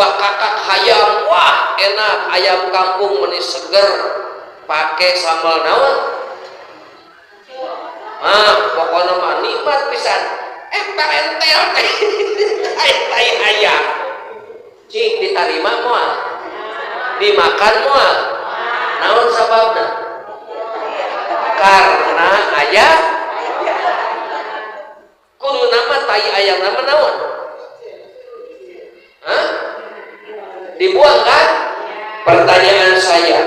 bakakak hayam, wah enak ayam kampung menis seger pakai sambal naon. Pokoknya mah nikmat pisan. Entel teh tai ayam. Cing diterima moal, dimakan moal. Naon sababna? Karena ayam. Kudu nama tai ayam nama naon? Dibuang kan? Pertanyaan saya,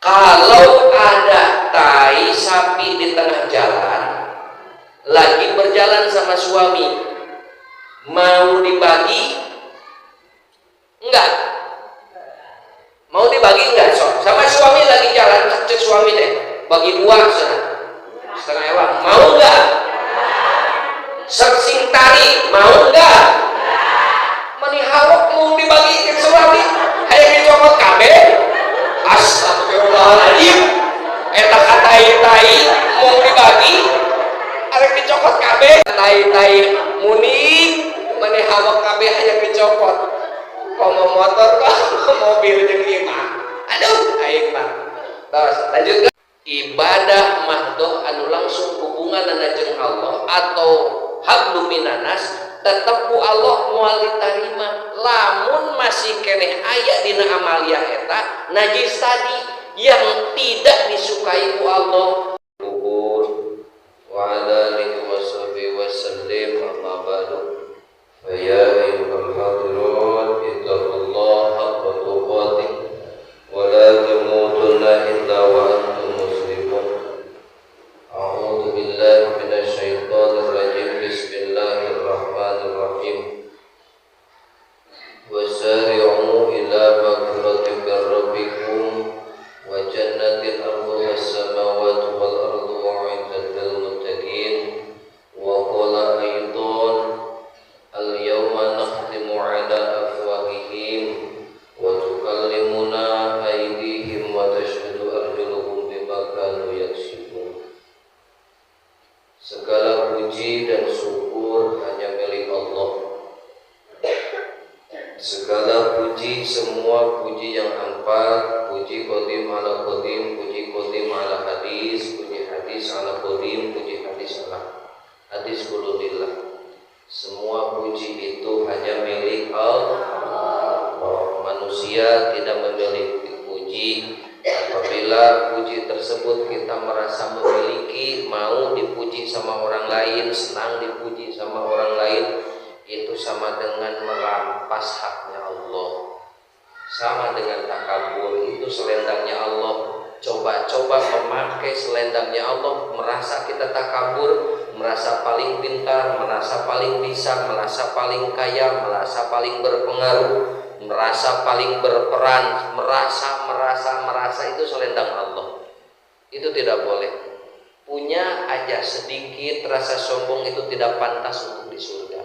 kalau ada tai sapi di tengah jalan, lagi berjalan sama suami, mau dibagi? Enggak. Mau dibagi enggak? Sama suami lagi jalan, cek suami deh, bagi dua sana, setengah ewang. Mau enggak? Seksing tari, mau enggak? Maniharok mau dibagi ke suami, hayang dicopot kabeh. Astagfirullahaladzim, eta tai mau dibagi, arek dicopot kabeh. Tai muni maniharok kabeh hayang dicopot. Komo motor kok mobil jeung ieu mah. Aduh, aing mah. Terus lanjut. Ibadah mahdoh anu langsung hubungan jeung Allah atau hablum minanas tetep ku Allah moal ditarima lamun masih keneh aya dina amalia eta najis tadi yang tidak disukai ku Allah. Wa ala alihi washabihi wasallim amma ba'du. Ya ayyuhal hadirun ittaqullaha haqqa tuqatih wa la tamutunna illa wa antum muslimun. A'udzu billahi minasy syaithanir rajim. Bismillahirrahmanirrahim. Wasari'u ila maghfiratin min rabbikum wa jannatin arduha as-samawati wal ardu u'iddat lil muttaqin. Wa qala aidan al-yawma nakhtimu ala afwahihim wa tukallimuna aydihim wa tashhadu arjuluhum bima kanu yaksibun. Segala puji dan syukur hanya milik Allah. Segala puji, semua puji yang hampa, puji qadim ala qadim, puji qadim ala hadis, puji hadis ala qadim, puji hadis ala hadis kululillah. Semua puji itu hanya milik Allah. Manusia tidak memiliki puji. Apabila puji tersebut kita merasa memiliki, mau dipuji sama orang lain, senang dipuji sama orang lain, itu sama dengan merampas haknya Allah, sama dengan takabur. Itu selendangnya Allah. Coba-coba memakai selendangnya Allah, merasa kita takabur, merasa paling pintar, merasa paling bisa, merasa paling kaya, merasa paling berpengaruh, merasa paling berperan, merasa itu selendang Allah. Itu tidak boleh. Punya aja sedikit rasa sombong itu tidak pantas untuk di surga.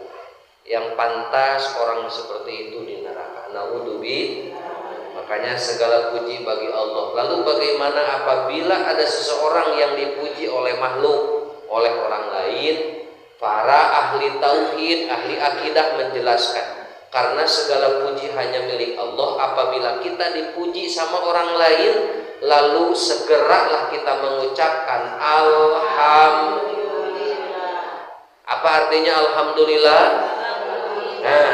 Yang pantas orang seperti itu di neraka. Naudzubillah. Makanya segala puji bagi Allah. Lalu bagaimana apabila ada seseorang yang dipuji oleh makhluk, oleh orang lain? Para ahli tauhid, ahli akidah menjelaskan, karena segala puji hanya milik Allah. Apabila kita dipuji sama orang lain, lalu segeralah kita mengucapkan alhamdulillah. Apa artinya alhamdulillah? Nah,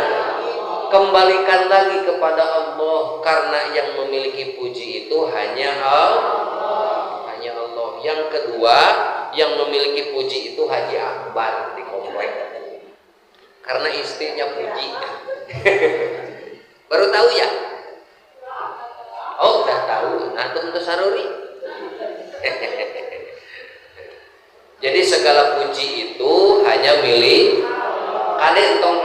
kembalikan lagi kepada Allah, karena yang memiliki puji itu hanya Allah. Hanya Allah. Yang kedua, yang memiliki puji itu Haji Akbar di komplek, karena istrinya puji. Baru tahu ya? Oh, udah tahu. Antum tasaruri. Jadi segala puji itu hanya milik kalian. Tong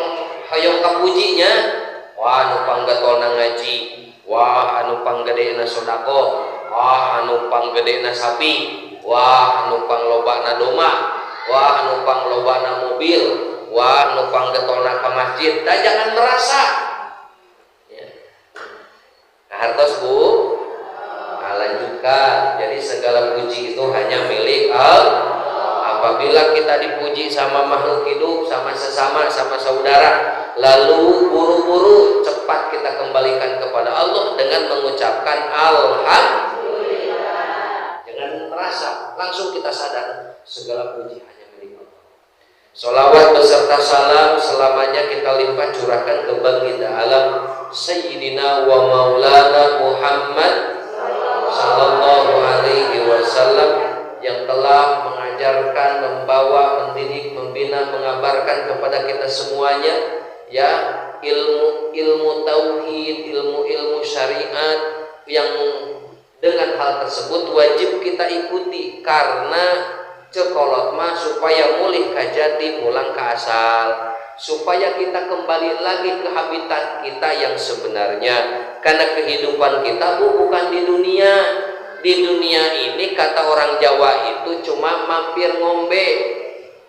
hoyong kapujinya, wah anu panggatolna ngaji, wah anu panggedeuna sodako, wah anu panggedena sapi, wah anu panglobana domba, wah anu panglobana mobil, wah anu panggetolna ka masjid. Dan jangan merasa ya. Hartos Bu. Nah, lanjutkan. Jadi segala puji itu hanya milik Allah. Apabila kita dipuji sama makhluk hidup, sama sesama, sama saudara, lalu buru-buru Segala puji hanya milik Allah. Sholawat beserta salam selamanya kita limpah curahkan ke baginda alam Sayyidina wa Maulana Muhammad sallallahu alaihi wasallam yang telah mengajarkan, membawa, mendidik, membina, mengabarkan kepada kita semuanya ya ilmu tauhid, ilmu syariat yang dengan hal tersebut wajib kita ikuti karena cekolot mah supaya mulih ka jati pulang ke asal, supaya kita kembali lagi ke habitat kita yang sebenarnya. Karena kehidupan kita bukan di dunia. Di dunia ini kata orang Jawa itu cuma mampir ngombe.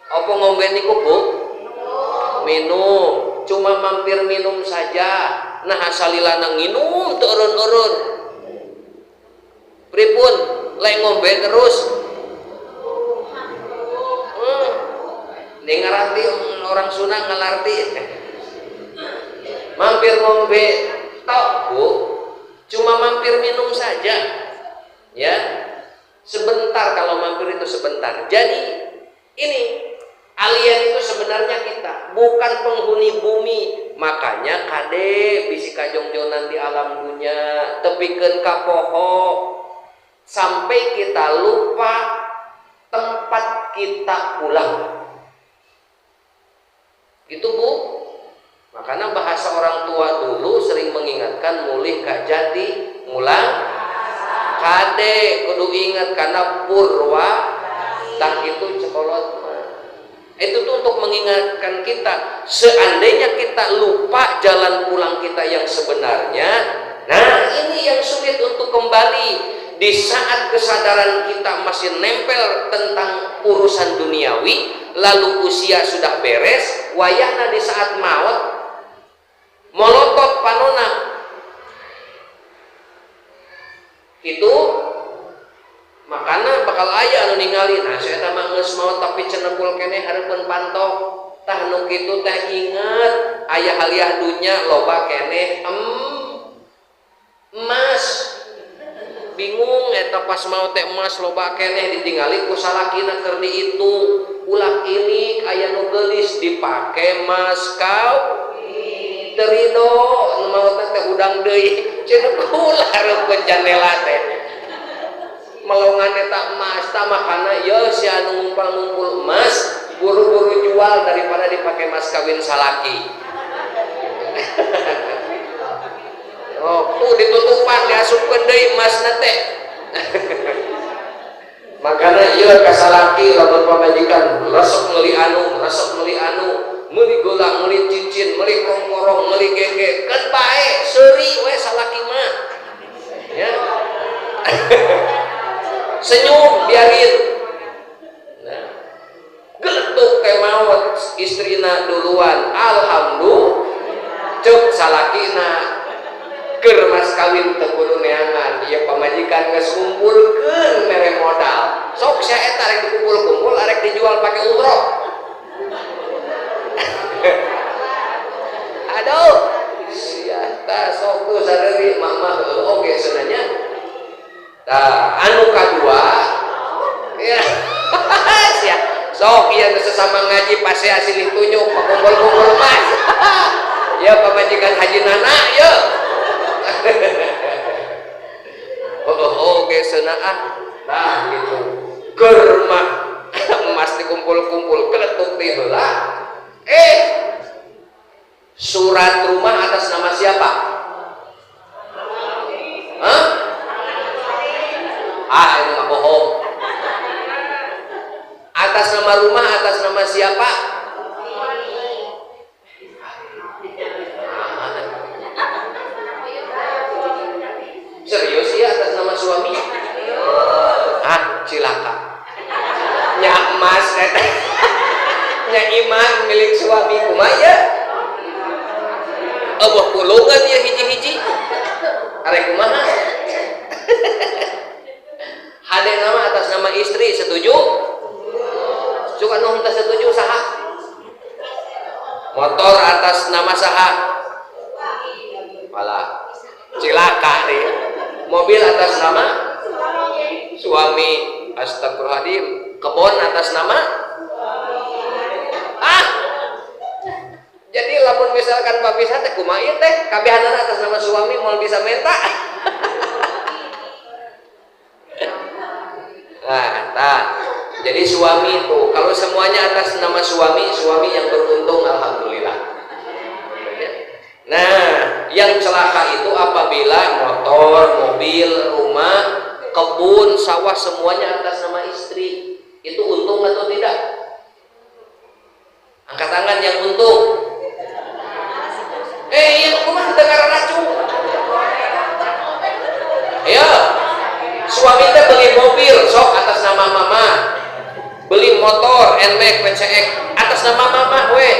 Apa ngombe niku Bu? Minum. Cuma mampir minum saja. Nah asalilana nginum turun-urun. Pripun lek ngombe terus. Nih ngarti orang Sunda ngelarti. Mampir ngombe tok Bu. Cuma mampir minum saja. Ya, sebentar kalau mampir itu sebentar. Jadi ini alien itu sebenarnya kita, bukan penghuni bumi. Makanya kade bisi kajongjonan di alam dunia, tepikeun ka poho sampai kita lupa tempat kita pulang. Gitu Bu. Makanya bahasa orang tua dulu sering mengingatkan mulih ka jati mulang kade kudu ingat karena purwa tak itu cekolot itu tuh untuk mengingatkan kita seandainya kita lupa jalan pulang kita yang sebenarnya. Nah ini yang sulit untuk kembali di saat kesadaran kita masih nempel tentang urusan duniawi, lalu usia sudah beres wayahna di saat maut molotot panona itu makana bakal aya anu ningali. Nah saya tambah geus maot tapi cenekul keneh hareupeun pantok tah nu kitu teh inget aya haliah dunya loba keneh emas bingung eta pas mau teh emas loba keneh ditinggali ku salakina keur diitung ulah ilik aya nu geulis dipake emas kau terido nu mau teh udang deui cenekul hareupeun jandela teh melongan eta emas tah makana ye si anu ngumpul emas buru-buru jual daripada dipake mas kawin salaki. Oh, tuh ditutupan diasupkeun deui emasna teh. Makana ieu ka salaki lamun pamajikan resep meuli anu, meuli gelang, meuli cincin, meuli kongkorong, meuli gengge, kan bae seuri we salaki mah. Ya. Senyum biarin. Nah, geletuk teh maot istrina duluan. Alhamdulillah cek salakina keur mas kawin teu kudu neangan. Ieu pamajikan geus ngumpulkeun mere modal. Sok sia eta rek dikumpul-kumpul arek dijual pake umroh. Aduh, sia tah sok tuh sadeuri mamah oge seunanya. Nah, anu kadua ya sia sok ieu sesama ngaji pasti hasil tunjuk kumpul-kumpul emas. Ya pamajikan haji nana ya. Oke seunah nah gitu keur mah emas dikumpul-kumpul keletuk teh heula surat rumah atas nama siapa? Hah? Ini mah bohong. Atas nama rumah atas nama siapa? Serius ya atas nama suami? Cilaka. Nya emas nya iman milik suami kumaya. Eueuh pulungan ya hiji-hiji. Arek kumaha? Hade nama atas nama istri setuju? Suka nu teu setuju saha? Motor atas nama saha? Malah cilaka deh. Mobil atas nama suami. Astagfirullahaladzim. Kebon atas nama jadi lamun misalkan babisa teh kumaha ieu teh kabehanana atas nama suami mau bisa minta. Nah, jadi suami itu kalau semuanya atas nama suami yang beruntung alhamdulillah. Nah, yang celaka itu apabila motor, mobil, rumah, kebun, sawah semuanya atas nama istri. Itu untung atau tidak? Angkat tangan yang untung. Iya, kumaha dengar racun. Ya, suami teh beli mobil sok atas nama mama. Beli motor NMAX, PCX atas nama mama we.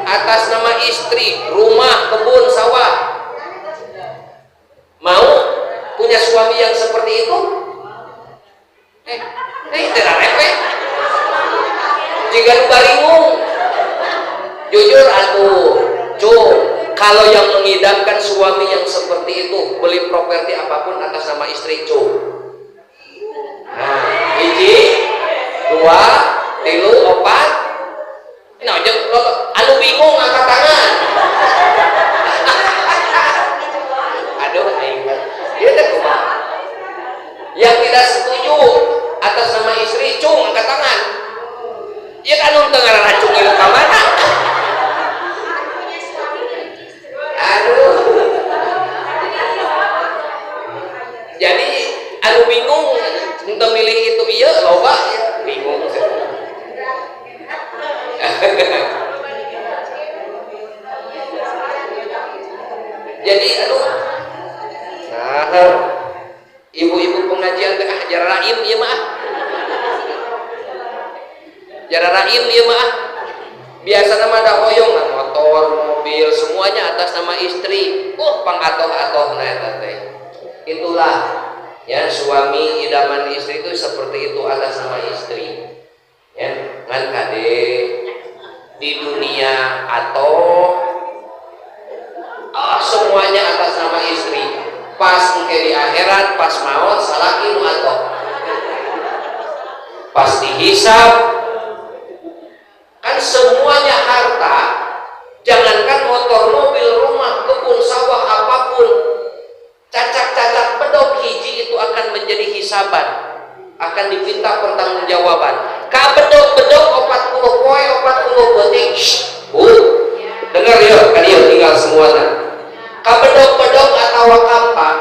Atas nama istri, rumah, kebun, sawah. Mau punya suami yang seperti itu? Tidak repeh. Jika nu baringung, jujur atuh, cung. Kalau yang mengidamkan suami yang seperti itu, beli properti apapun atas nama istri, cung. Nah, hiji, dua, tilu, opat. Nah, anu bingung angkat tangan. Aduh, aing. Ieu teh kumaha? Yang tidak setuju atas nama istri, cung angkat tangan. Ieu kan anu teu ngaracung ieu ka mana? Aduh. Jadi anu bingung untuk milih itu ieu loba ya, bingung. Jadi aduh. Nah, ibu-ibu pengajian teh jara raim ieu mah. Jara raim ieu mah. Biasana mah ada hoyong motor, mobil semuanya atas nama istri. Pangatoh-atoh na eta teh. Itulah ya suami idaman istri itu seperti itu atas nama istri. Ya, ngan kade di dunia atau semuanya atas nama istri. Pas engke di akhirat, pas maut salaki nu atoh. Pas dihisab kan semuanya harta, jangankan motor, mobil, rumah, kebun, sawah, apapun, cacat-cacat pedok hiji itu akan menjadi hisaban, akan diminta pertanggungjawaban. Ka bedog-bedog 40 poe 40 penting. Dengar ya, kan ieu tinggal semuanya. Ka bedog-bedog atawa kampak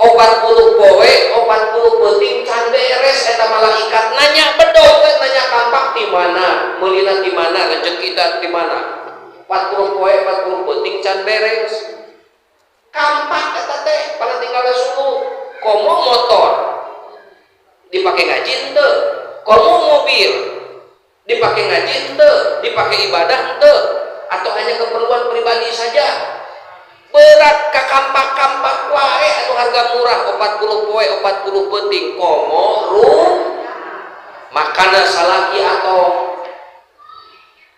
40 poe 40 penting can beres eta malaikat nanya bedog nanya kampak di mana, meulina di mana, rezeki kita di mana. 40 poe 40 penting can beres. Kampak eta teh pada tinggal suluh. Komo motor dipakai ngaji henteu. Komo mobil dipakai ngaji henteu, dipakai ibadah henteu, atau hanya keperluan pribadi saja. Berat ka kampak-kampak wae anu harga murah 40 poe 40 penting komo makana salaki atau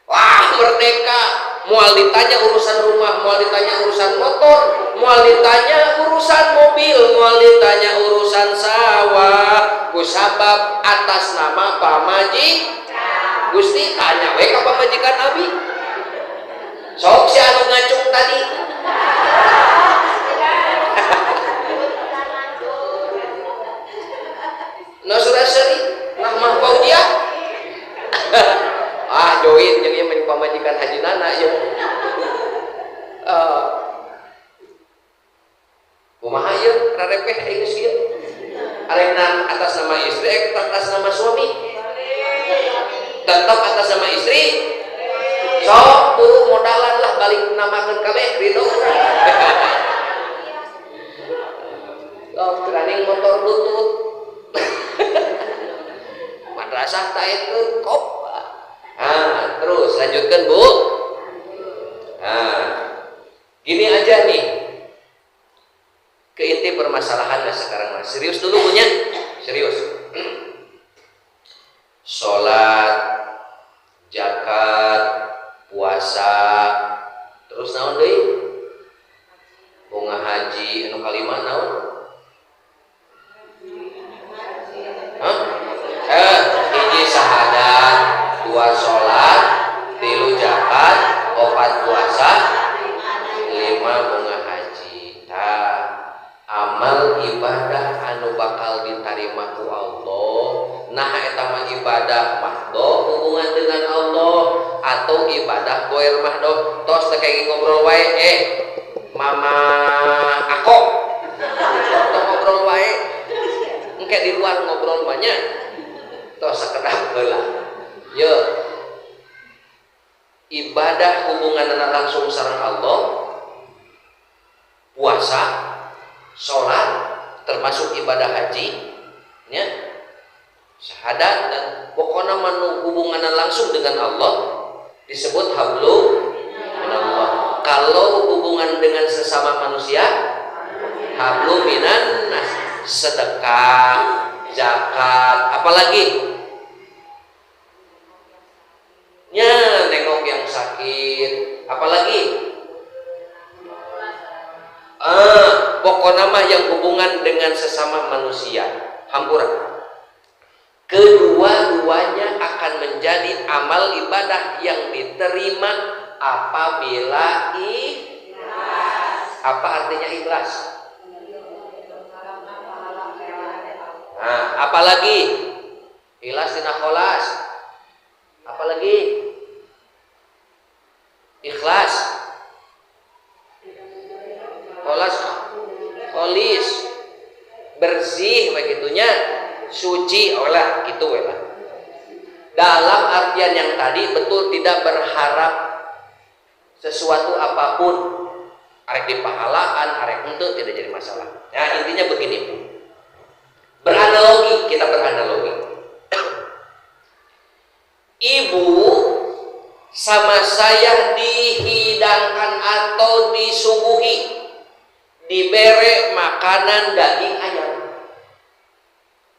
wah merdeka. Moal ditanya urusan rumah, moal ditanya urusan motor, moal ditanya urusan mobil, moal ditanya urusan sawah, kusabab atas nama pamajikan. Gusti tanya we ka pamajikan abi. Sok si anu ngacung tadi. Nah sudah seri, nah mah bau dia. Join jeung ieu pamajikan Haji Nana ieu. Kumaha ieu rarepeh aing geus ieu. Arena atas nama istri, atas nama suami. Tetap atas nama istri. Sok turu modalan lah balik namakeun kabeh ridho urang. Training motor butut. Madrasah taekeun kop. Terus lanjutkan Bu. Gini aja nih ke inti permasalahannya sekarang mas. Serius dulu punya, serius. Sholat, zakat, puasa, terus naon deui? Bunga haji, anu kalima naon? Hiji Nah eta mah ibadah mahdoh hubungan dengan Allah atau ibadah goer mahdoh. Tos teh kayak ngobrol wae mama aku atau ngobrol wae engke di luar ngobrol banyak tos sakedap heula. Ye ibadah hubungan langsung sareng Allah, puasa, sholat, termasuk ibadah haji, ya, syahadat dan pokoknya hubungan langsung dengan Allah disebut hablum minallah. Kalau hubungan dengan sesama manusia, hablum minan nas, sedekah, zakat, apalagi nya nengok yang sakit, apalagi pokoknya mah yang hubungan dengan sesama manusia, hampura. Kedua-duanya akan menjadi amal ibadah yang diterima apabila ikhlas. Apa artinya ikhlas? Nah, apalagi ikhlas tina kholas, apalagi ikhlas kholas kholis bersih begitunya suci olah gitu lah. Dalam artian yang tadi betul tidak berharap sesuatu apapun, arek dipahalaan arek itu tidak jadi masalah. Nah intinya begini, beranalogi, kita beranalogi. Ibu sama saya dihidangkan atau disuguhi, diberi makanan daging ayam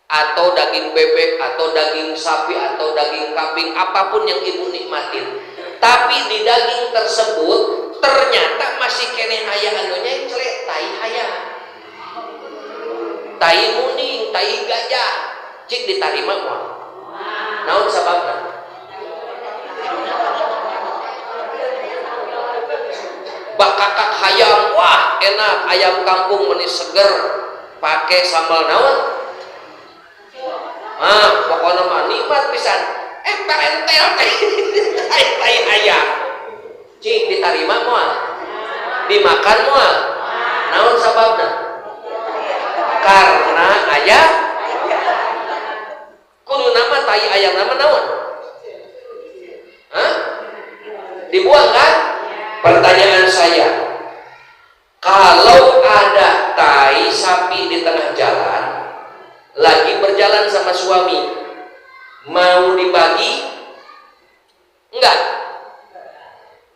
atau daging bebek atau daging sapi atau daging kambing, apapun yang ibu nikmatin, tapi di daging tersebut ternyata masih kene aya anunya celek tai hayam, tai muning, tai gajah, cik ditarima moal. Naon sababna? Bakakak hayam, wah enak, ayam kampung menis seger, pakai sambal naon? Pokoknya mah nikmat pisan. Entel tai ayam. Cing ditarima moal, dimakan moal. Naon sababna? Karena aya kudu nama tai ayam nama naon? Dibuang kan? Pertanyaan saya, kalau ada tai sapi di tengah jalan, lagi berjalan sama suami, mau dibagi? Enggak.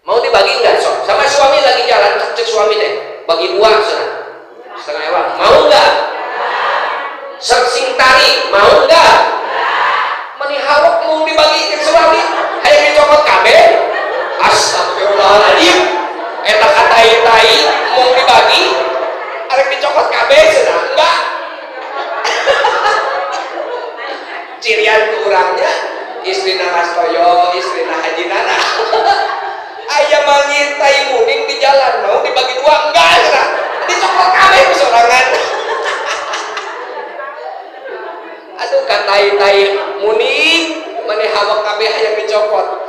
Mau dibagi enggak? So, sama suami lagi jalan, cek suami deh, bagi dua sana, setengah ewang. Mau enggak? Sersing tari, mau enggak? Menihawak mau dibagi ke suami, hayang dicopot kabeh. Astagfirullahaladzim, eta katai-tai mau dibagi, arek dicokot kabeh cenah enggak. Cirian kurangnya istrina Rastoyo, istrina Haji Nana. Aya manggil tai muning di jalan, mau dibagi dua enggak cenah, dicokot kabeh sorangan. Aduh katai-tai muning maneh hawak kabeh hayang dicopot.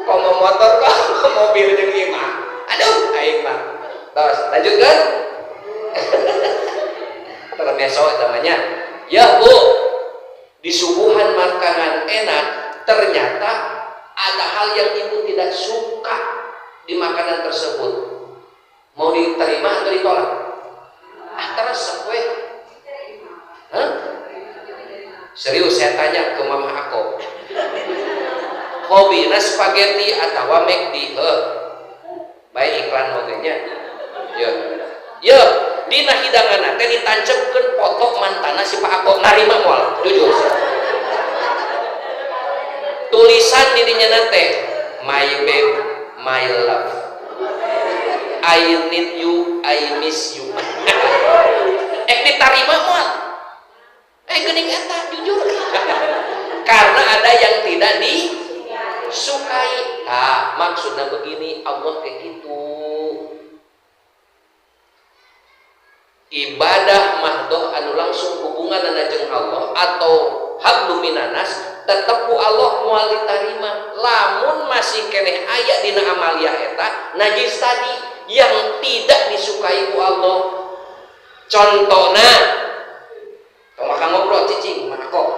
Mau motor kok mobil jeung imah. Aduh aing mah. Terus lanjutkan. Terus besok namanya. Ya Bu, di suguhan makanan enak ternyata ada hal yang ibu tidak suka di makanan tersebut. Mau diterima atau ditolak? Terus we. Serius saya tanya ke mama aku. Hobi na spaghetti atau McD, baik iklan hogenya, ya, dina hidangan teh ditancepkeun foto mantana si Pak Ako narima moal, jujur. Tulisan di dinya nate, my babe, my love, I need you, I miss you. Ditarima moal, geuning eta jujur. Karena ada yang tidak disukai. Nah, maksudnya begini, Allah kayak gitu. Ibadah mahdoh anu langsung hubungan jeung Allah atau hablum minanas tetep ku Allah moal ditarima lamun masih keneh aya dina amalia eta najis tadi yang tidak disukai ku Allah. Contohna maka ngobrol cicing mana kok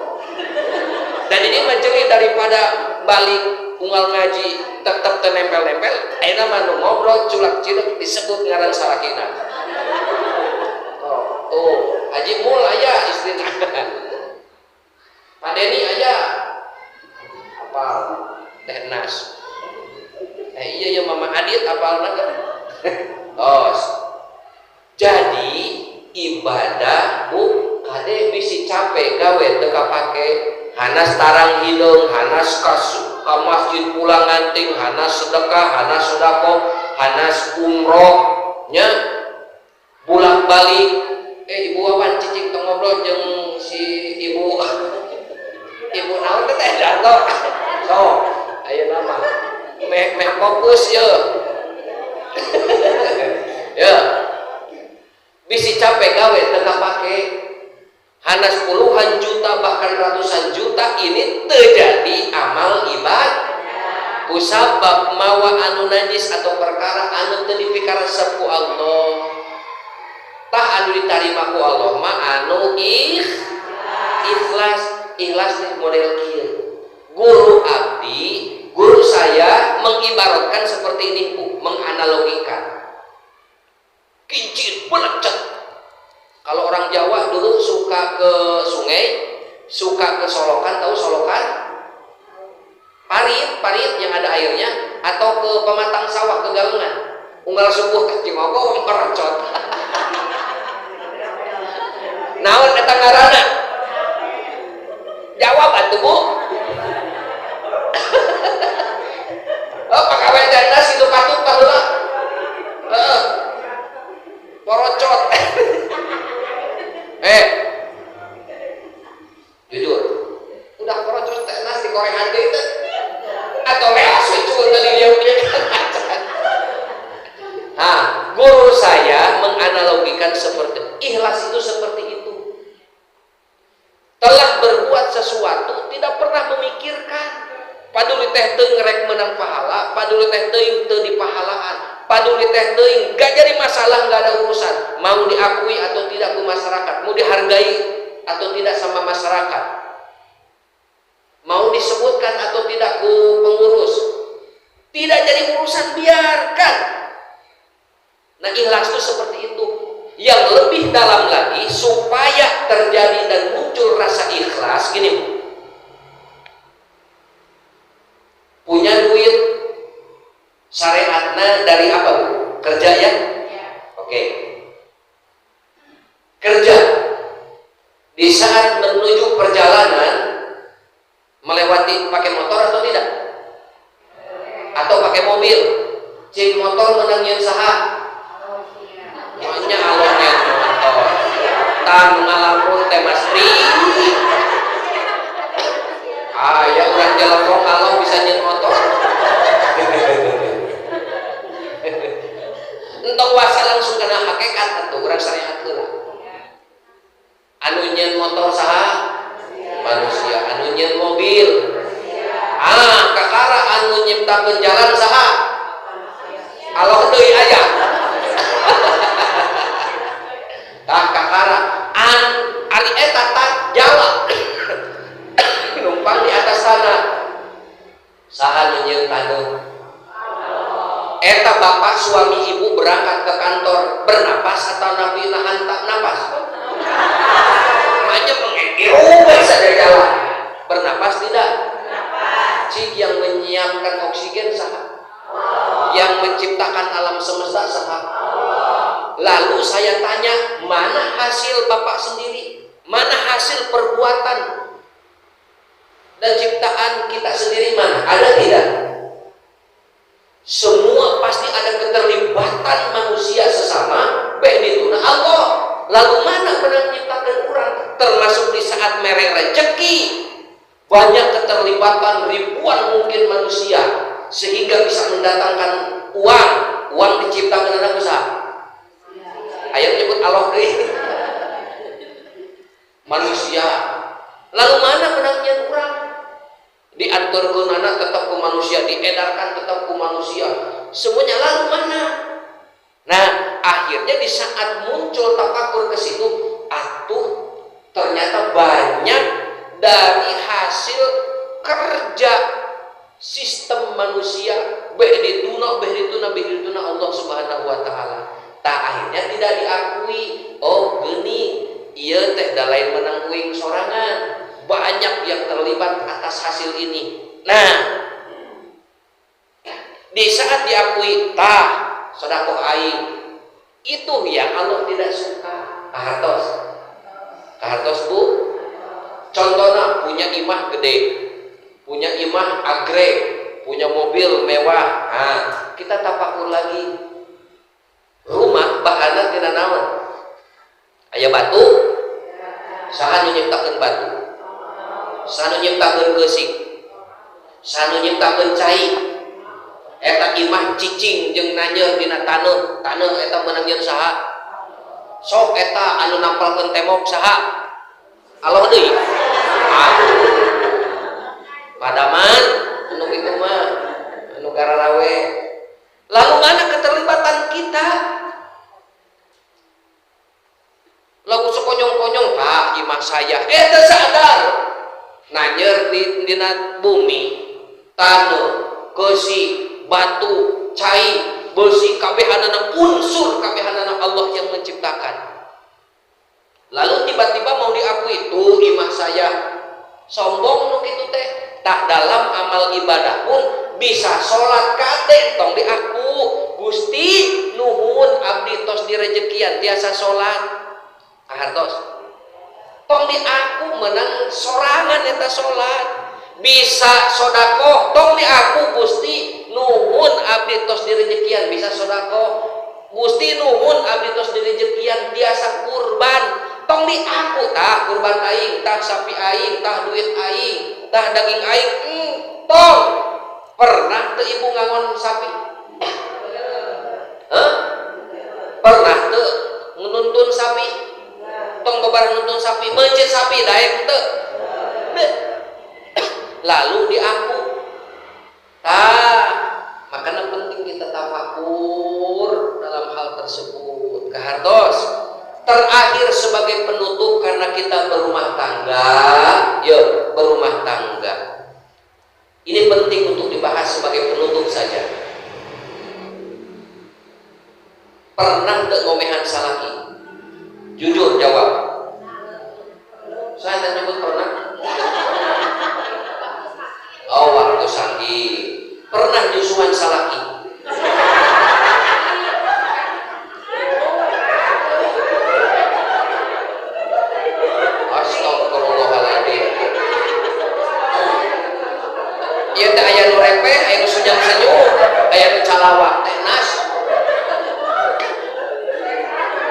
dan ini mencuri daripada balik unggal ngaji tetap tenempel-nempel ayeuna mah nu ngobrol culak-ciluk disebut ngaran salakina. Oh, Haji Mul aya istrina. Pak Deni aya apal Teh Nas. Iya ya Mama Adit apalna kan. Tos. Jadi ibadah bu kade bisi capek gawe teu kapake hanas tarang hideung hanas ka masjid pulang nganting hanas sedekah hanas sedekah hanas umroh nya bolak-balik ibu apa cicing tong ngobrol jeung si ibu naon teh Darto so ayeuna mah meh fokus ye ya bisi capek gawe teu kapake hanas puluhan juta bahkan ratusan juta ini terjadi amal ibadah kusabab mawa anu najis atau perkara anu teu dipikaresep ku Allah tah anu ditarima ku Allah mah anu ikhlas teh model kieu guru abdi guru saya mengibaratkan seperti ini Bu menganalogikan kincir belecet. Kalau orang Jawa dulu suka ke sungai, suka ke solokan, tahu solokan? Parit yang ada airnya, atau ke pematang sawah ke galungan. Unggal subuh ke Cimogo wong percot. Naon eta ngaranna? Jawab atuh Bu. Oh, pakawe danas itu patut baheula. Heeh. Porocot. Jujur udah porocot teh nas di korehan deui teh atau leos cuy tadi dia punya guru saya menganalogikan seperti ikhlas itu seperti itu telah berbuat sesuatu tidak pernah memikirkan paduli teh teu ngerek menang pahala paduli teh teu dipahalaan paduli teh teuing gak jadi masalah, gak ada urusan mau diakui atau tidak ke masyarakat, mau dihargai atau tidak sama masyarakat, mau disebutkan atau tidak ke pengurus, tidak jadi urusan, biarkan. Nah ikhlas itu seperti itu. Yang lebih dalam lagi supaya terjadi dan muncul rasa ikhlas gini Bu, punya duit syariatnya dari apa Bu? Kerja ya? Oke. Kerja. Di saat menuju perjalanan melewati pakai motor atau tidak? Atau pakai mobil? Cik motor menangin saha? Nyonya alonnya motor. Tan ngalamun teh Mas Tri. Ya urang jelekong kalau bisa nyeun motor. Entong wasa langsung kena hakikat atau urang syariat heula. Anu nyeun motor saha? Manusia. Anu nyeun mobil. Kakara anu nyiptakeun jalan saha? Allah deui aya. Kakara ari eta tak Jawa. Numpang di atas sana. Saha nu nyeun taneuh? Eta bapak suami ibu berangkat ke kantor bernapas atau nabi nahan tak napas? Makanya mengedeu bisa dari jalan. Bernapas tidak? Cik yang menyiapkan oksigen saha? Yang menciptakan alam semesta saha? Lalu saya tanya, mana hasil bapak sendiri? Mana hasil perbuatan dan ciptaan kita sendiri mana? Ada tidak? Semua pasti ada keterlibatan manusia sesama bainituna Allah. Lalu mana menang menciptakan orang? Termasuk di saat merek rezeki banyak keterlibatan ribuan mungkin manusia sehingga bisa mendatangkan uang diciptakan anak usaha. Ayat nyebut Allah manusia. Lalu mana di saat muncul tafakur ke situ, atuh ternyata banyak dari hasil kerja sistem manusia behdituna Allah Subhanahu wa taala. Tak akhirnya tidak diakui. Oh geni, ieu teh da lain menang uing sorangan. Banyak yang terlibat atas hasil ini. Nah, di saat diakui tah sedekah aing, itu yang Allah tidak suka. Kahartos Bu. Contohnya punya imah gede, punya imah agreg, punya mobil mewah. Nah, kita tafakur lagi. Rumah bahana tina naon? Aya batu. Saha nu nyiptakeun batu? Saha nu nyiptakeun geusik? Saha nu nyiptakeun cai? Eta imah cicing jeung nanyeun dina taneuh eta meunang jeung saha? Sok eta anu nampalkeun tembok saha? Allah deui. Padaman anu kitu mah anu gararawe. Lalu mana keterlibatan kita? Lalu sekonyong-konyong imah saya eta sadar nanyer dina bumi, taneuh, geusik, batu, cai, besi kabehanana unsur kabehanana Allah yang menciptakan. Lalu tiba-tiba mau diakui tuh imah saya sombong nu kitu teh. Tak dalam amal ibadah pun bisa sholat kate tong diaku. Gusti nuhun abdi tos direjekian tiasa sholat. Kahartos tong diaku menang sorangan eta sholat. Bisa sodako tong diaku Gusti nuhun abdi tos direjekian bisa sodako. Gusti nuhun abdi tos direjekian tiasa kurban. Tong diaku tah kurban aing, tah sapi aing, tah duit aing, tah daging aing. Tong pernah teu ibu ngangon sapi? Pernah teu nuntun sapi? Tong babar nuntun sapi, mencit sapi daek teu? Lalu diaku. Makanya penting kita tafakur dalam hal tersebut. Kahartos. Terakhir sebagai penutup karena kita berumah tangga, berumah tangga. Ini penting untuk dibahas sebagai penutup saja. Pernah teu ngomehan salaki? Jujur jawab. Saya tak nyebut pernah. Oh waktu sakit. Pernah nyusuan salaki? Ieu teh aya nu repeh, aya nu senyum-senyum, aya nu calawak teh nas.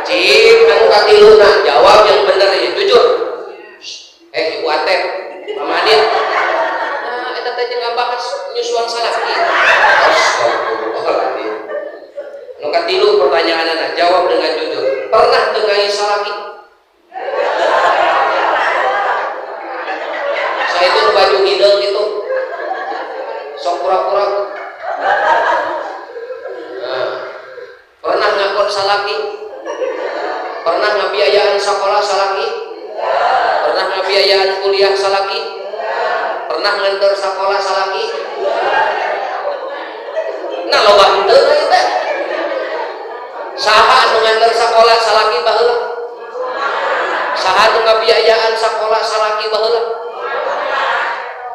Cik, anu katiluna jawab yang bener ya, jujur. Ibu Atep, Mama Adit. Nah, eta teh jeung ngabahas nyusuan salaki. Astagfirullahaladzim. Anu katilu pertanyaanna, jawab dengan jujur. Pernah teu ngai salaki? Saya itu nu baju hideung gitu. Sok pura-pura. Nah, pernah ngakon salaki? Pernah ngabiayaan sekolah salaki? Pernah ngabiayaan kuliah salaki? Pernah nganter sekolah salaki? Nah loba henteu na teh. Saha anu nganter sekolah salaki baheula? Saha anu ngabiayaan sekolah salaki baheula?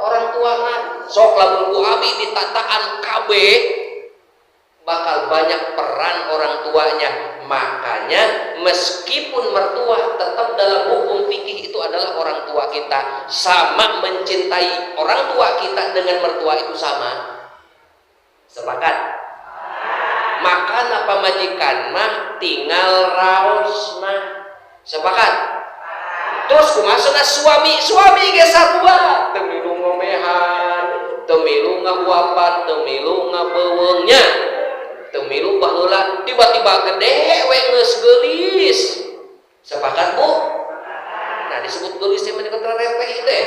Orang tua mah sok lamun ku abi ditataan KB bakal banyak peran orang tuanya. Makanya meskipun mertua tetap dalam hukum fikih itu adalah orang tua kita, sama mencintai orang tua kita dengan mertua itu sama. Sepakat? Makan apa majikan mah tinggal raosna. Sepakat? Terus kumasana suami ge sarua teu milu ngomehan, teu milu ngahuapan, teu milu ngabeuweungnya, teu milu baheula tiba-tiba gede we geus geulis. Sepakat Bu? Nah disebut geulis teh mah repeh teh.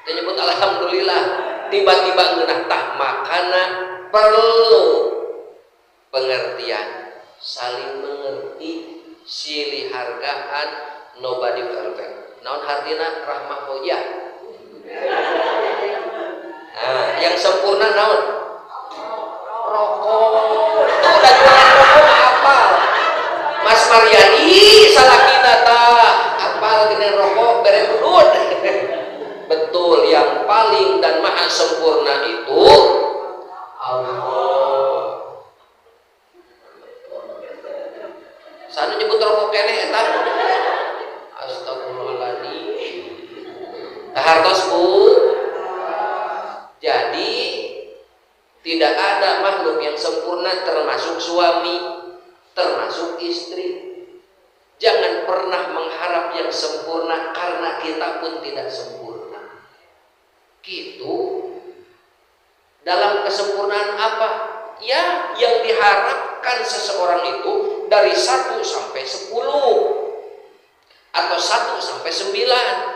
Teu nyebut alhamdulillah, tiba-tiba ngeunah tah makana perlu pengertian. saling mengerti, silih hargaan, nobody perfect. Naon hartina rahmah hojah. Nah, yang sempurna naon? Rokok. Tuh udah jualan rokok apal. Mas Maryani salakina tah apal gini rokok bere udut. Betul, yang paling dan maha sempurna itu Allah. Sana nyebut rokok kene eta. Astagfirullahaladzim. Hartosku. Jadi tidak ada makhluk yang sempurna termasuk suami, termasuk istri. Jangan pernah mengharap yang sempurna karena kita pun tidak sempurna. Gitu. Dalam kesempurnaan apa? Ya, yang diharapkan seseorang itu dari 1 sampai 10 atau 1 sampai 9.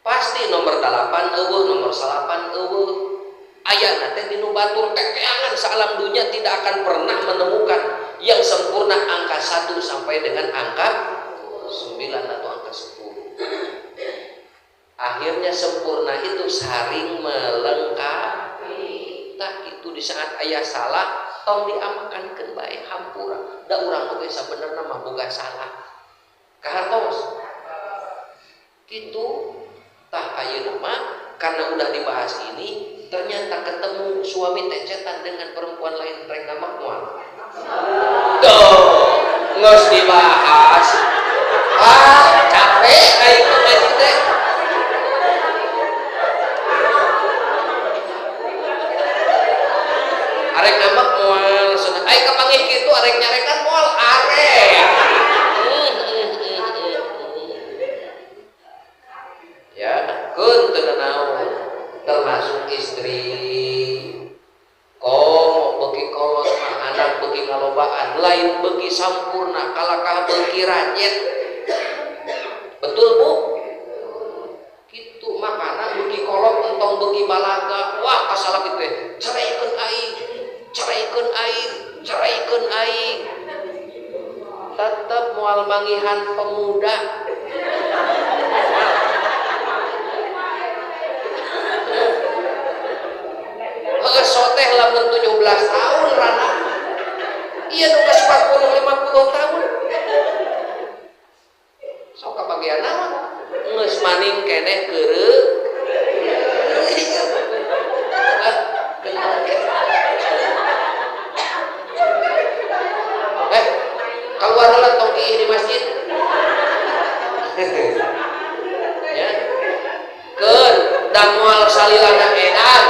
Pasti nomor 8 eueuh, nomor 8 eueuh. Aya teh dinu batur kekeangan salam dunia tidak akan pernah menemukan yang sempurna angka 1 sampai dengan angka 9 atau angka 10. Akhirnya sempurna itu saling melengkapi. Tah itu di saat ayah salah tong diamakankeun bae hampura. Da urang oge sabenerna mah boga salah. Kahartos. Kitu tah ayeuna mah karena udah dibahas ini ternyata ketemu suami tecetan dengan perempuan lain rek nama moal. Tuh, geus dibahas. Capek aing ngaji teh. Arek nama moal cenah. Aing kapanggih kitu arek nyarekan moal arek. Ya, keun teu naon. Termasuk istri komo beki kolot anak beki ngalobaan lain beki sampurna kalakah beki rajin. Betul Bu? Gitu makana beki kolot entong beki balaga wah kasalah kitu teh caraikeun aing caraikeun aing caraikeun aing tetep moal mangihan pemuda. Soteh lamun 17 tahun rana. Iya nu geus 40 50 tahun. Sok kabagian naon? Geus maning keneh keureuh. Keluar heula tong di masjid. Ya. Keun da moal salilana edan.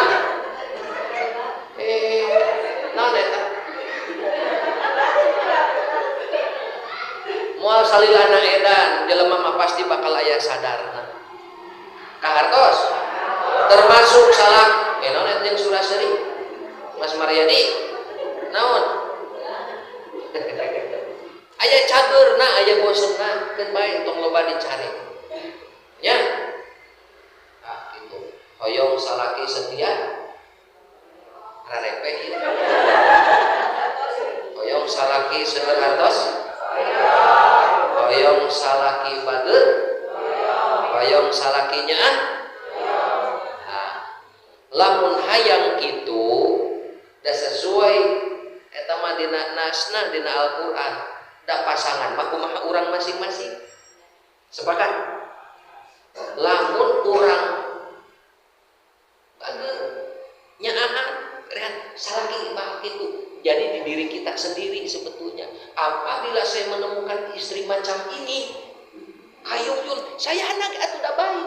Moal salilana edan jelema mah pasti bakal aya sadarna. Kahartos termasuk salah naon jeung Suraseri Mas Maryani naon aya cageurna aya bosenna keun bae tong loba dicari nya. Kitu hoyong salaki setia rarepe ieu hoyong salaki seueur hartos hoyong salaki bageut hoyong salaki nyaan. Nah, lamun hayang kitu da sesuai eta mah dina nasna dina Al-Qur'an da pasangan mah kumaha urang masing-masing. Sepakat? Lamun urang bageut nyaan rehan salaki mah kitu. Jadi di diri kita sendiri sebetulnya. Apabila saya menemukan istri macam ini, hayuyun, saya anak atuh da baik.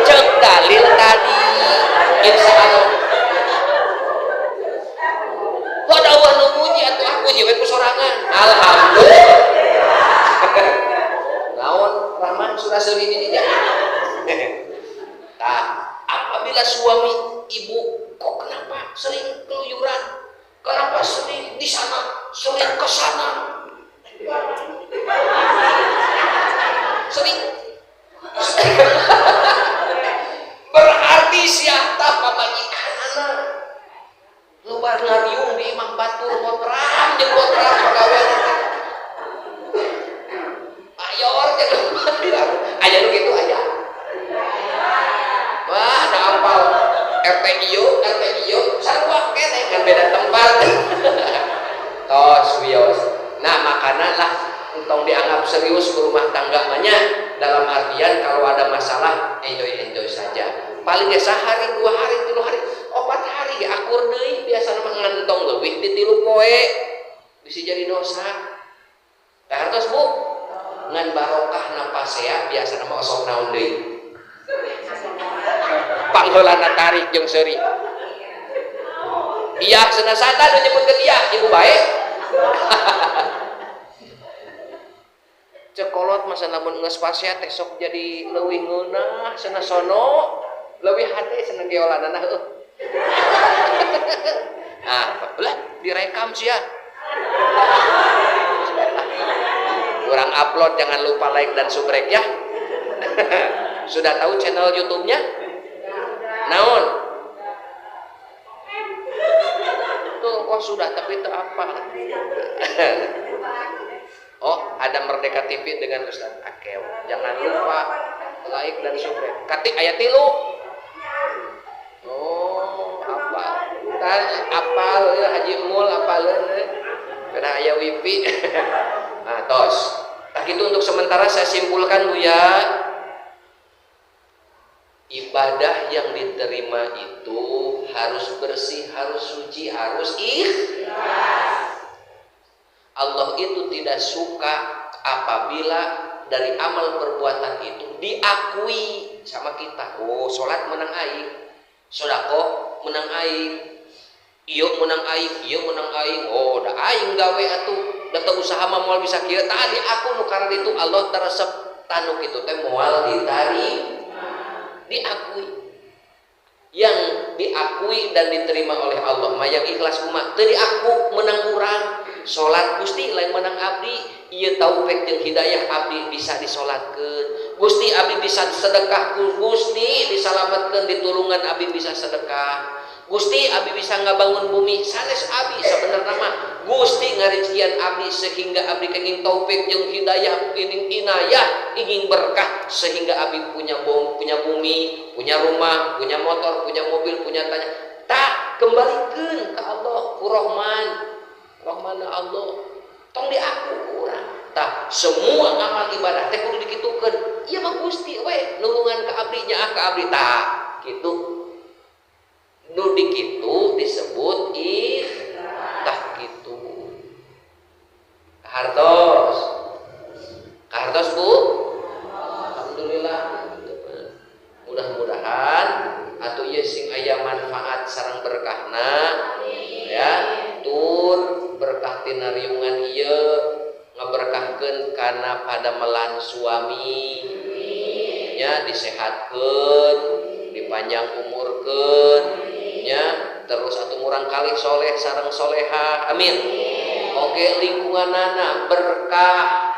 Cek dalil tadi, insya Allah. Wadah wah numuji atuh aku jiwa sorangan. Alhamdulillah. Naon Rahman Suraseri ini. Nah, apabila suami ibu kok kenapa sering keluyuran, kenapa sering di sana, sering ke sana, sering berarti siapa pamajikan anak lebar ngariung di imam batur mayor pegawai mayor jangan bilang aya nu kitu aya wah ada ampal RT ieu sarua keneh kan beda tempat tos wios nah makana lah tong dianggap serius berumah tangga banyak dalam artian kalau ada masalah enjoy saja paling ge sehari 2 hari 3 hari 4 hari akur deui biasa mah ngentong leuwih di 3 poe bisa jadi dosa tah hartos Bu ngan barokahna pasea biasa mah osok naon deui pangheulana tarik jeung seuri iya cenah sata nu nyebutkeun iya ibu bae cekolot masa namun nges pasea teh sok jadi leuwih ngeunah cenah sono leuwih hate cenah geolanana heuh ulah direkam sia kurang upload jangan lupa like dan subrek ya sudah tahu channel YouTube-nya naon tuh kok sudah tapi itu apa oh ada Merdeka TV dengan Ustaz Akew jangan lupa like dan subscribe katik ayat 3 oh apal ya Haji Mul apaleun karena aya wifi nah tos tak itu untuk sementara saya simpulkan Bu ya ibadah yang diterima itu harus bersih harus suci harus ikhlas Allah itu tidak suka apabila dari amal perbuatan itu diakui sama kita. Oh, sholat menang aing, sedekah menang aing, ieu menang aing. Oh, da aing gawe atuh, da teu usaha mah moal bisa kieu. Tadi aku nu karena itu Allah teresep tanu kitu teh moal diakui. Yang diakui dan diterima oleh Allah, yang ikhlas kumaha teu diaku menang urang. Salat Gusti lain menang abdi ieu taufik jeung hidayah abdi bisa disolatkeun Gusti abdi bisa sedekah Gusti disalametkeun ditulungan abdi bisa sedekah Gusti abdi bisa ngabangun bumi sanes abdi sabenerna mah Gusti ngarizkian abdi sehingga abdi kenging taufik jeung hidayah ingin inayah ingin berkah sehingga abdi punya bumi punya rumah punya motor punya mobil punya tanya tak kembalikan ke Allah ku Rahman Allah tong diaku urang tah semua amal ibadah teh kudu dikitukeun ieu mah Gusti we nulungan ka abdi nya ka abdi tah kitu nu dikitu disebut tah kitu kahartos Bu alhamdulillah mudah-mudahan atuh ieu sing aya manfaat sareng berkahna ya tur berkah tina riungan ieu ngaberkahkeun kana padamelan suami nya disehatkeun dipanjang umurkeun nya terus atuh murang kalih soleh sareng soleha amin oge lingkunganana berkah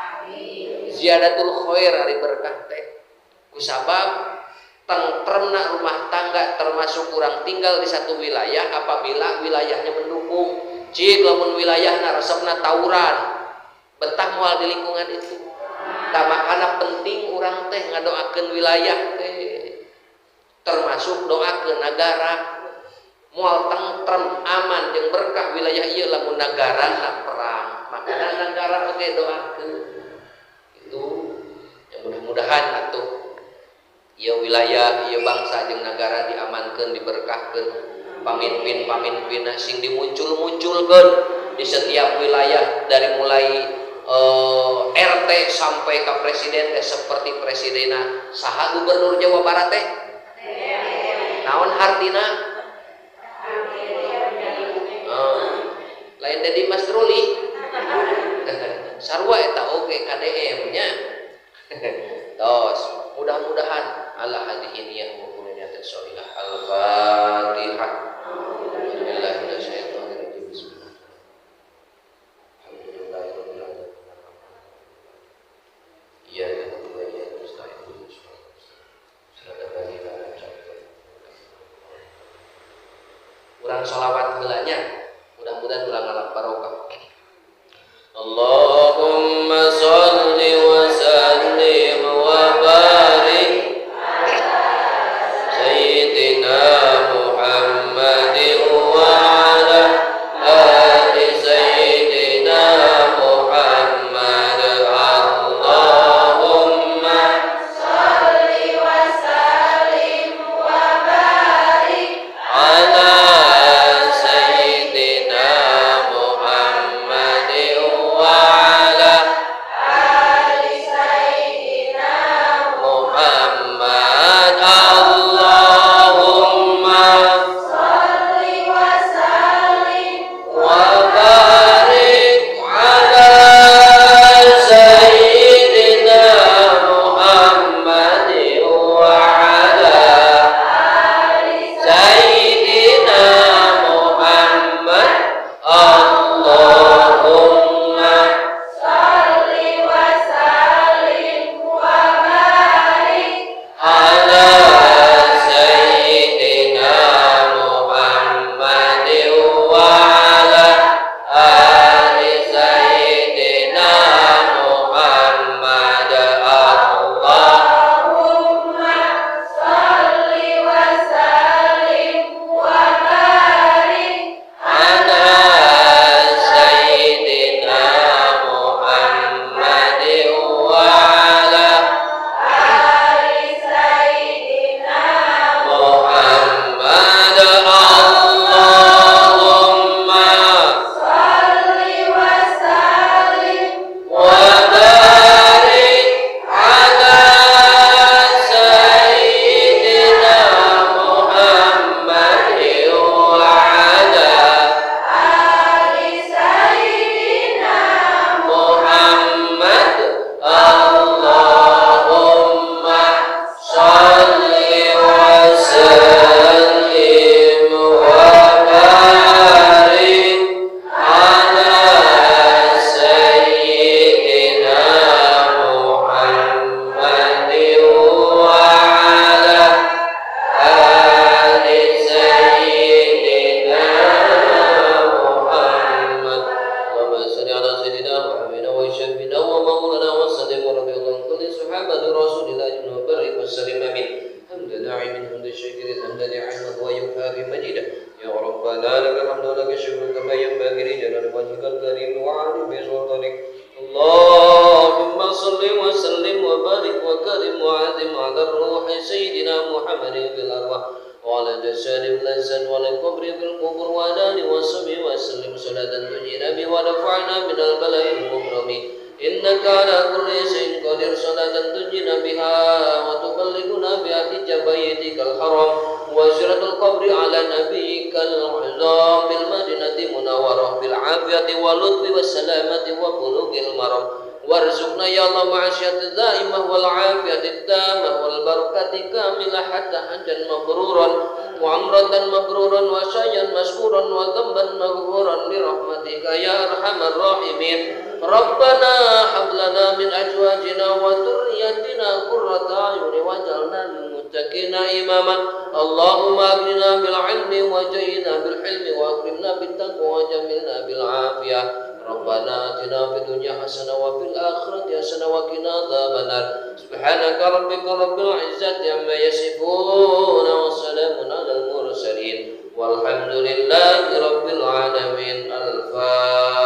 ziyadatul khair ari berkah teh kusabab tentremna rumah tangga termasuk kurang tinggal di satu wilayah apabila wilayahnya mendukung cik lamun wilayahna resepna tawuran betah moal di lingkungan itu tak makana penting urang teh ngadoakeun wilayah teh termasuk doakeun negara moal tentrem aman jeung berkah wilayah ieu lamun nagarana perang makana negara oge doakeun itu ya mudah-mudahan atuh ieu wilayah ieu bangsa jeung negara diamankeun diberkahkeun pamimpin sing dimuncul-munculkeun di setiap wilayah dari mulai RT sampai ke presiden seperti presidena saha gubernur Jawa Barat teh naon hartina lain Dedi Masruli sarua eta oge KDM nya tos mudah-mudahan Allah hadihin ya mulia tasawila al-fatihah urang sholawat heulanya mudah-mudahan ulang ngalap barokah Allahumma salli wa sallim wa barik Sayyidina Muhammadin wa ala ali Sayyidina Muhammad. Allahumma salli wa sallim wa barik ala Sayyidina Muhammadin wa ala ali Sayyidina Muhammad. Allahumma salli wa sallim wa barik ala Sayyidina Muhammadin wa ala ali Sayyidina Muhammad. Allahumma salli wa sallim wa barik ala Sayyidina Muhammadin wa ala ali Sayyidina Muhammad. Allahumma salli wa sallim wa barik ala Sayyidina Muhammadin wa ala ali Sayyidina Muhammad. Allahumma salli wa sallim wa barik ala Sayyidina Muhammadin wa ala ali Sayyidina Muhammad. Allahumma salli wa sallim wa barik ala Sayyidina Muhammadin wa ala ali Sayyidina Muhammad. Allahumma salli ala Sayyidina Muhammadin wa syafina wa maulana wa sallim wa radiyallahu an kulli sahabati Rasulillah wa barik wa sallim. Amin. Hamdan na'imin hamdan syakirin hamdan ni'mat wa yukafi majidah. Ya Rabbana lakal hamdu wa lakal syukru kama yanbaghi li jalali wajhikal karim wa 'azimi sultanik. Allahumma salli wa sallim wa barik wa karim wa 'azim 'ala ruhi Sayyidina Muhammadin fil arwah wa 'ala jasadil lazan wa al qabri fil qubur wa ala alihi wa sahbihi wa sallim salatan tujina bi wa dafa'na minal bala'il mukrami. Innaka ala kulli shay'in qadir. Salatan tujina biha wa tuballighuna biha hijabayatikal haram wa ziyaratul qabri ala nabiyyikal azam bil madinati munawwarah bil afiyati wa lutfi was salamati wa bulughil maram. Warzuqna ya Allah ma'asyati daimah wal afiyati tamah wal barakati kamilah hatta hajjan mabruran wa umratan mabruran wa sayyan maskuran wa dhanban maghfuran bi rahmatika ya arhamar rahimin. Rabbana hab lana min azwajina wa dhurriyyatina qurrata a'yun waj'alna lil muttaqina imama. Allahumma aghnina bil ilmi wa jayyina bil hilmi wa akrimna bit taqwa wa jamilna bil afiyah. Rabbana atina fid dunya hasanah wa fil akhirati hasanah wa qina adzabannar. Subhanaka rabbika rabbil izzati amma yasifun wa salamun alal mursalin walhamdulillahi rabbil alamin. Al-Fatihah.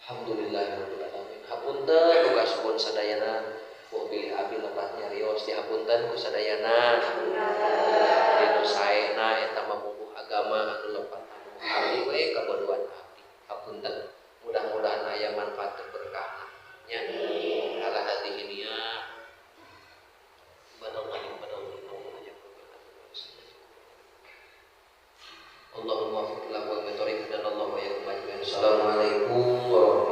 Alhamdulillahirrahmanirrahim. Hapunten duka suwun sadayana ku pilih abi lepat nyarios dihapunten ku sadayana dina saena eta mambuh agama anu lepat abdi we kabodohan abdi. Hapunten mudah-mudahan aya manfaat berkah nya ala hadihi nia badallah Allahumma fiqlah wal mithoriq dan Allah wa yakum ajmain. Assalamualaikum warahmatullahi